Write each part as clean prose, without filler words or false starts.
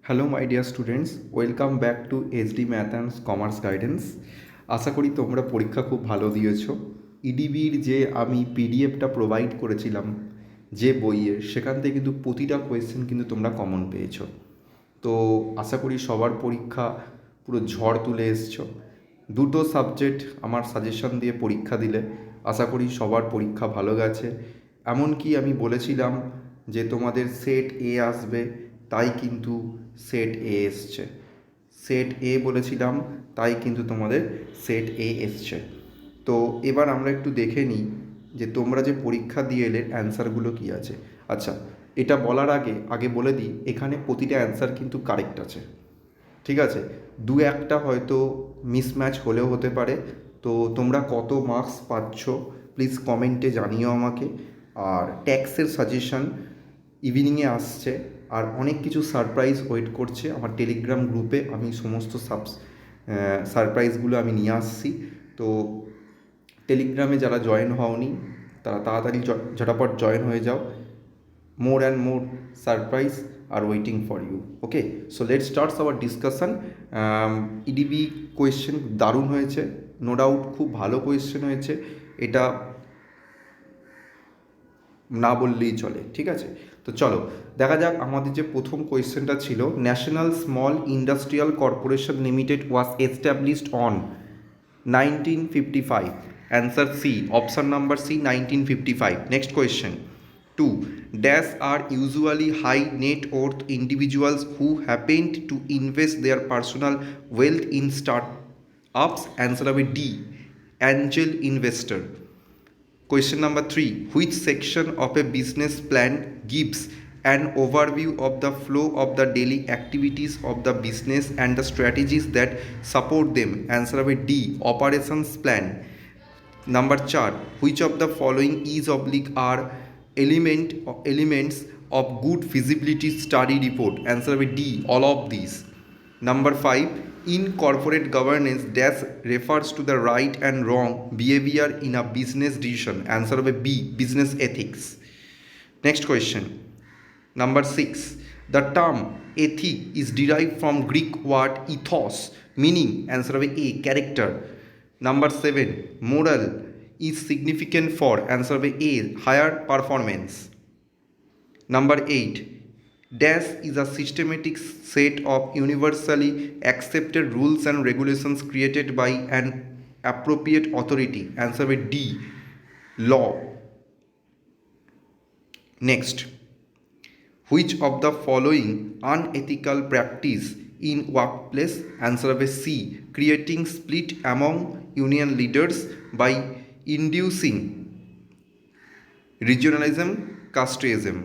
Hello my dear students, welcome back to HD math and commerce guidance. আশা করি তোমরা পরীক্ষা খুব ভালো দিয়েছো। ইডিবির যে আমি পিডিএফটা প্রোভাইড করেছিলাম যে বইয়ের, সেখান থেকে কিন্তু প্রতিটা কোয়েশ্চেন কিন্তু তোমরা কমন পেয়েছো। তো আশা করি সবার পরীক্ষা পুরো ঝড় তুলে এসছো। দুটো সাবজেক্ট আমার সাজেশন দিয়ে পরীক্ষা দিলে আশা করি সবার পরীক্ষা ভালো গেছে। এমনকি আমি বলেছিলাম যে তোমাদের সেট এ আসবে, তাই কিন্তু সেট এ এসছে। সেট এ বলেছিলাম, তাই কিন্তু তোমাদের সেট এ এসছে। তো এবার আমরা একটু দেখে নিই যে তোমরা যে পরীক্ষা দিয়ে এলে অ্যান্সারগুলো কী আছে। আচ্ছা, এটা বলার আগে আগে বলে দিই, এখানে প্রতিটা অ্যান্সার কিন্তু কারেক্ট আছে, ঠিক আছে। দু একটা হয়তো মিসম্যাচ হলেও হতে পারে। তো তোমরা কত মার্কস পাচ্ছ প্লিজ কমেন্টে জানিও আমাকে। আর ট্যাক্সের সাজেশন ইভিনিংয়ে আসছে, আর অনেক কিছু সারপ্রাইজ ওয়েট করছে আমার টেলিগ্রাম গ্রুপে। আমি সমস্ত সারপ্রাইজগুলো আমি নিয়ে আসছি। তো টেলিগ্রামে যারা জয়েন হওনি তারা তাড়াতাড়ি ঝটাপট জয়েন হয়ে যাও। more and more surprise are waiting for you. Okay, so let's start our discussion. ইডিবি question দারুণ হয়েছে, নো ডাউট খুব ভালো কোয়েশ্চেন হয়েছে, এটা না বললেই চলে, ঠিক আছে। তো চলো দেখা যাক আমাদের যে প্রথম কোয়েশ্চেনটা ছিল, national small industrial corporation limited was established on 1955. Answer C, option number C, 1955. Next question. 2. Dash are usually high net worth individuals who happened to invest their personal wealth in startups. Answer হবে D, angel investor. Question number 3. Which section of a business plan gives an overview of the flow of the daily activities of the business and the strategies that support them? Answer হবে D, operations plan. Number 4. Which of the following is oblique are elements of good feasibility study report? Answer হবে D, all of these. Number 5. In corporate governance, dash refers to the right and wrong behavior in a business decision. Answer হবে B, business ethics. Next question. Number 6. The term ethic is derived from Greek word ethos, meaning answer হবে A, character. Number 7. Moral is significant for answer হবে A, higher performance. Number 8. Dash is a systematic set of universally accepted rules and regulations created by an appropriate authority. Answer হবে D, law. Next. Which of the following unethical practice in workplace? Answer হবে C, creating split among union leaders by inducing regionalism, casteism.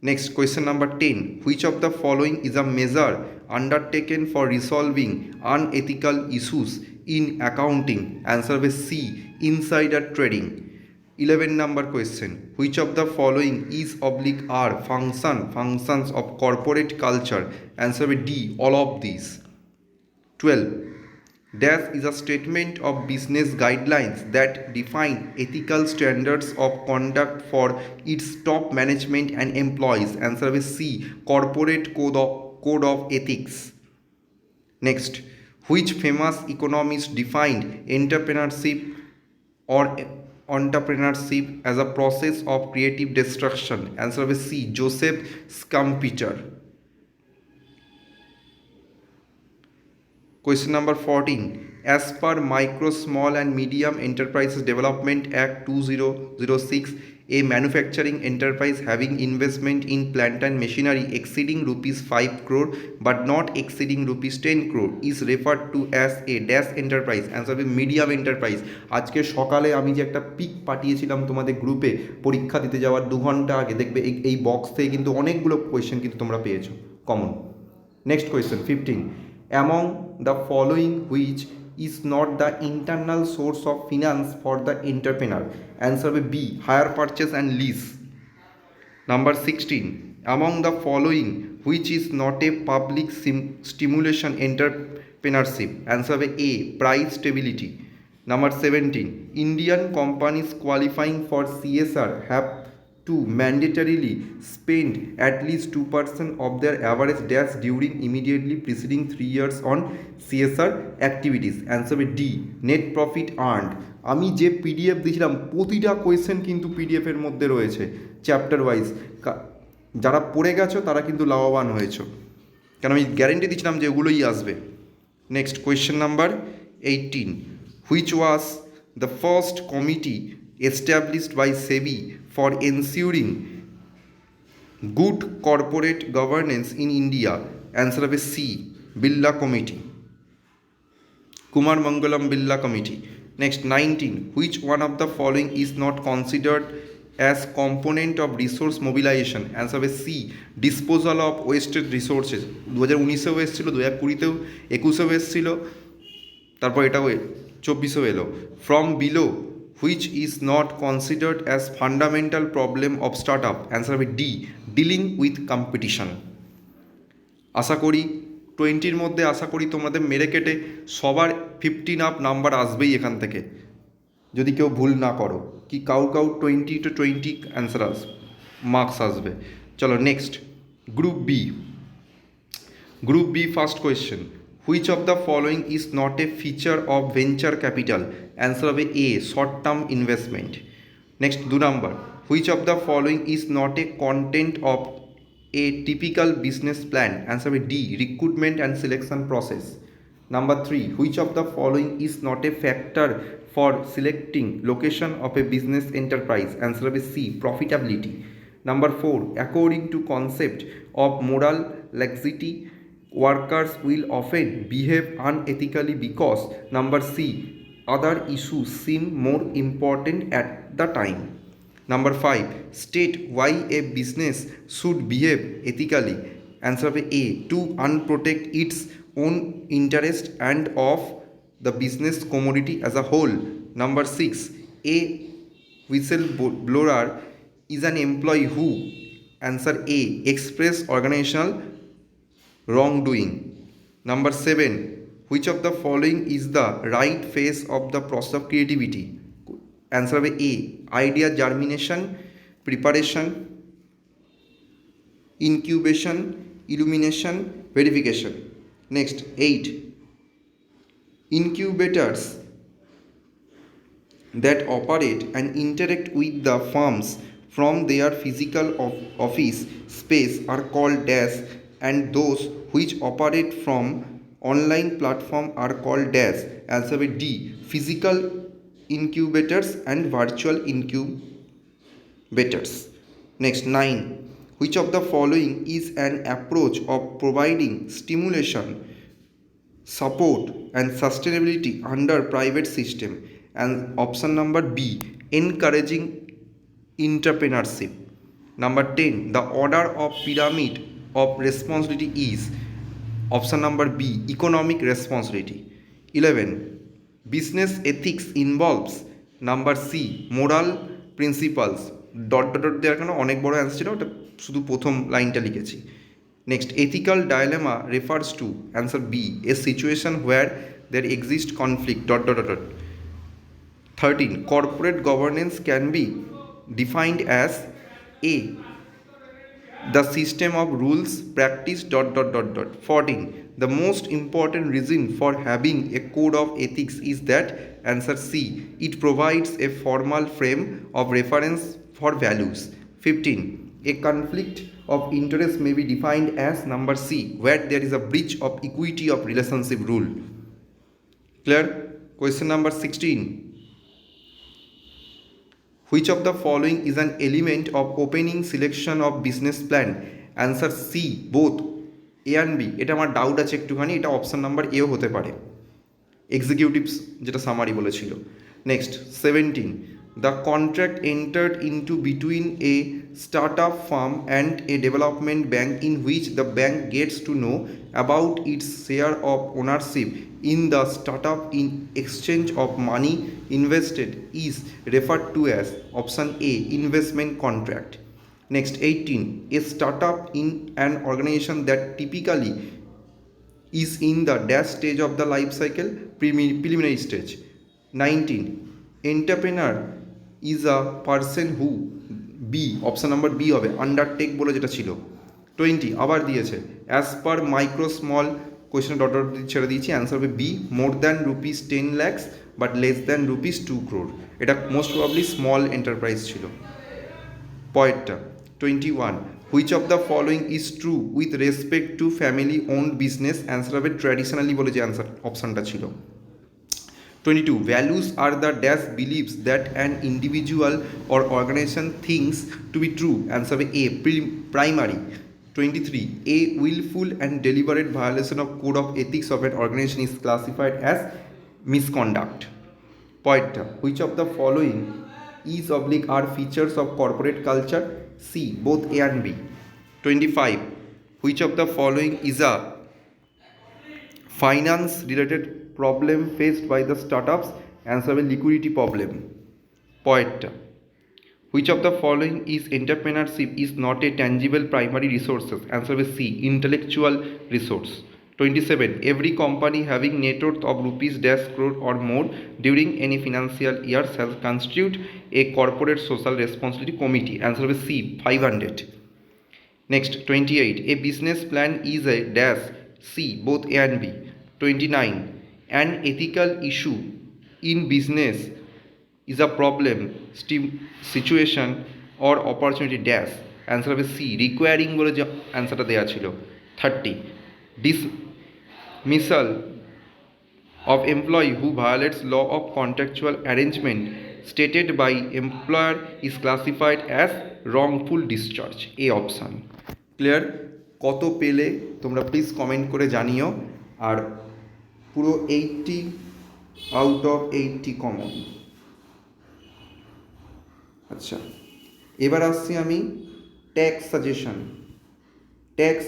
Next, question number 10. Which of the following is a measure undertaken for resolving unethical issues in accounting? Answer হবে C, insider trading. 11 number question. Which of the following is oblique are functions of corporate culture? Answer হবে D, all of these. 12. Dash is a statement of business guidelines that define ethical standards of conduct for its top management and employees. Answer is C, corporate code of ethics. Next, which famous economist defined entrepreneurship as a process of creative destruction? Answer is C, Joseph Schumpeter. Question number 14. As per Micro, Small and Medium Enterprises Development Act 2006, a manufacturing enterprise having investment in plant and machinery exceeding rupees 5 crore but not exceeding rupees 10 crore is referred to as a dash enterprise. Answer be medium enterprise. আজকে সকালে আমি যে একটা pick পাঠিয়েছিলাম তোমাদের গ্রুপে পরীক্ষা দিতে যাওয়ার 2 ঘন্টা আগে, দেখবে এই বক্স থেকে কিন্তু অনেকগুলো কোয়েশ্চেন কিন্তু তোমরা পেয়েছো common. Next question 15. Among the following which is not the internal source of finance for the entrepreneur? Answer will be hire purchase and lease. Number 16. Among the following which is not a public stimulation entrepreneurship? Answer will A, price stability. Number 17. Indian companies qualifying for CSR have 2. Mandatorily spend at least 2% of their average dash during immediately preceding 3 years on CSR activities. Answer হবে D. Net profit earned. আমি যে PDF দিয়েছিলাম প্রতিটা question কিন্তু পিডিএফের মধ্যে রয়েছে chapter wise. যারা পড়ে গেছো তারা কিন্তু লাভবান হয়েছো, কারণ আমি গ্যারেন্টি দিচ্ছিলাম যে ওগুলোই আসবে। Next question number 18. Which was the first committee established by SEBI for ensuring good corporate governance in India? Answer হবে C. Birla Committee. Kumar Mangalam Birla Committee. Next 19. Which one of the following is not considered as component of resource mobilization? Answer হবে C. Disposal of wasted resources. 2019-এও এসেছিল, 2020-তেও, 21-এও এসেছিল, তারপর এটাও 24-এও এলো। From below, which is not considered as fundamental problem of startup? Answer হবে D. Dealing with competition. আশা করি 20-র মধ্যে আশা করি তোমাদের মেরে কেটে সবার 15 আপ নাম্বার আসবেই এখান থেকে, যদি কেউ ভুল না করো। কি কাউ 20 to 20 অ্যান্সার আসবে, মার্কস আসবে। চলো next, group B first question. Which of the following is not a feature of venture capital? Answer হবে A, short term investment. Next 2 number, which of the following is not a content of a typical business plan? Answer be D, recruitment and selection process. Number 3, which of the following is not a factor for selecting location of a business enterprise? Answer be C, profitability. Number 4, according to concept of moral laxity, workers will often behave unethically because number C, other issues seem more important at the time. Number 5, state why a business should behave ethically. Answer A, to unprotect its own interest and of the business commodity as a whole. Number 6, a whistleblower is an employee who, answer A, express organizational wrongdoing. Number 7, which of the following is the right phase of the process of creativity? Answer হবে A, idea germination, preparation, incubation, illumination, verification. Next 8, incubators that operate and interact with the firms from their physical office space are called dash, and those which operate from online platform are called dash. Answer হবে D, physical incubators and virtual incubators. Next 9, which of the following is an approach of providing stimulation, support and sustainability under private system? And option number B, encouraging entrepreneurship. Number 10, the order of pyramid of responsibility is? Option number B, economic responsibility. 11, business ethics involves? Number C, moral principles. Dot dot dot দেওয়ার কারণে অনেক বড় answer ছিল, ওটা শুধু প্রথম লাইনটা লিখেছি। Next, ethical dilemma refers to? Answer B, a situation where there exist conflict dot dot dot. 13, corporate governance can be defined as a, the system of rules practice dot dot dot dot. 14, the most important reason for having a code of ethics is that? Answer C, it provides a formal frame of reference for values. 15, a conflict of interest may be defined as? Number C, where there is a breach of equity of relationship rule. Clear? Question number 16, which of the following is an element of opening selection of business plan? Answer C, both A and B. এটা আমার doubt আছে একটুখানি, এটা option number এও হতে পারে, executives যেটা summary বলেছিল। Next 17, the contract entered into between a startup firm and a development bank in which the bank gets to know about its share of ownership in the startup in exchange of money invested is referred to as? Option A, investment contract. Next 18, a startup in an organization that typically is in the dash stage of the life cycle, preliminary stage. 19, entrepreneur is a person who B, option number B হবে, undertake বলে যেটা ছিল। 20 আবার দিয়েছে as per micro small, question dot dot ছেড়ে দিয়েছি, answer হবে B, more than rupees 10 lakhs but less than rupees 2 crore। এটা মোস্ট প্রবাবলি স্মল এন্টারপ্রাইজ ছিল। পয়েন্টটা 21, which of the following is true with respect to family owned business, answer হবে traditionally বলে যে answer অপশানটা ছিল। 22, values are the dash beliefs that an individual or organization thinks to be true, answer হবে A, primary। 23, a willful and deliberate violation of code of ethics of an organization is classified as misconduct। Point, which of the following is oblique are features of corporate culture, C, both A and B। 25, which of the following is a finance related problem faced by the startups, answer হবে liquidity problem। Point, which of the following is entrepreneurship is not a tangible primary resources, answer হবে C, intellectual resource। 27, every company having net worth of rupees dash crore or more during any financial year shall constitute a corporate social responsibility committee, answer হবে C, 500। Next, 28, a business plan is a dash, C, both A and B। 29, an ethical issue in business is a problem, situation or opportunity dash, answer হবে C, requiring বলে যে অ্যান্সারটা দেওয়া ছিল। 30, dismissal of employee who violates law of contractual arrangement stated by employer is classified as wrongful discharge, A option। Clear? কত পেলে তোমরা please comment করে জানিও। আর পুরো 80 আউট অফ 80 কমন। আচ্ছা, এবার আসছি আমি ট্যাক্স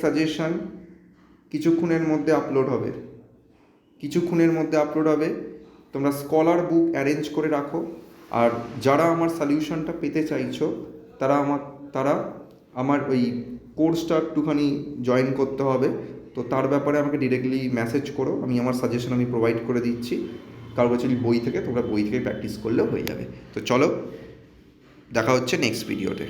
সাজেশন কিছুক্ষণের মধ্যে আপলোড হবে, তোমরা স্কলার বুক অ্যারেঞ্জ করে রাখো। আর যারা আমার সলিউশনটা পেতে চাইছো তারা আমার ওই কোর্সটা একটুখানি জয়েন করতে হবে। তো তার ব্যাপারে আমাকে ডিরেক্টলি মেসেজ করো, আমি আমার সাজেশন প্রোভাইড করে দিচ্ছি। কারো কাছে বই থেকে তোমরা বই থেকে প্র্যাকটিস করলেও হয়ে যাবে। তো চলো, দেখা হচ্ছে নেক্সট ভিডিওতে।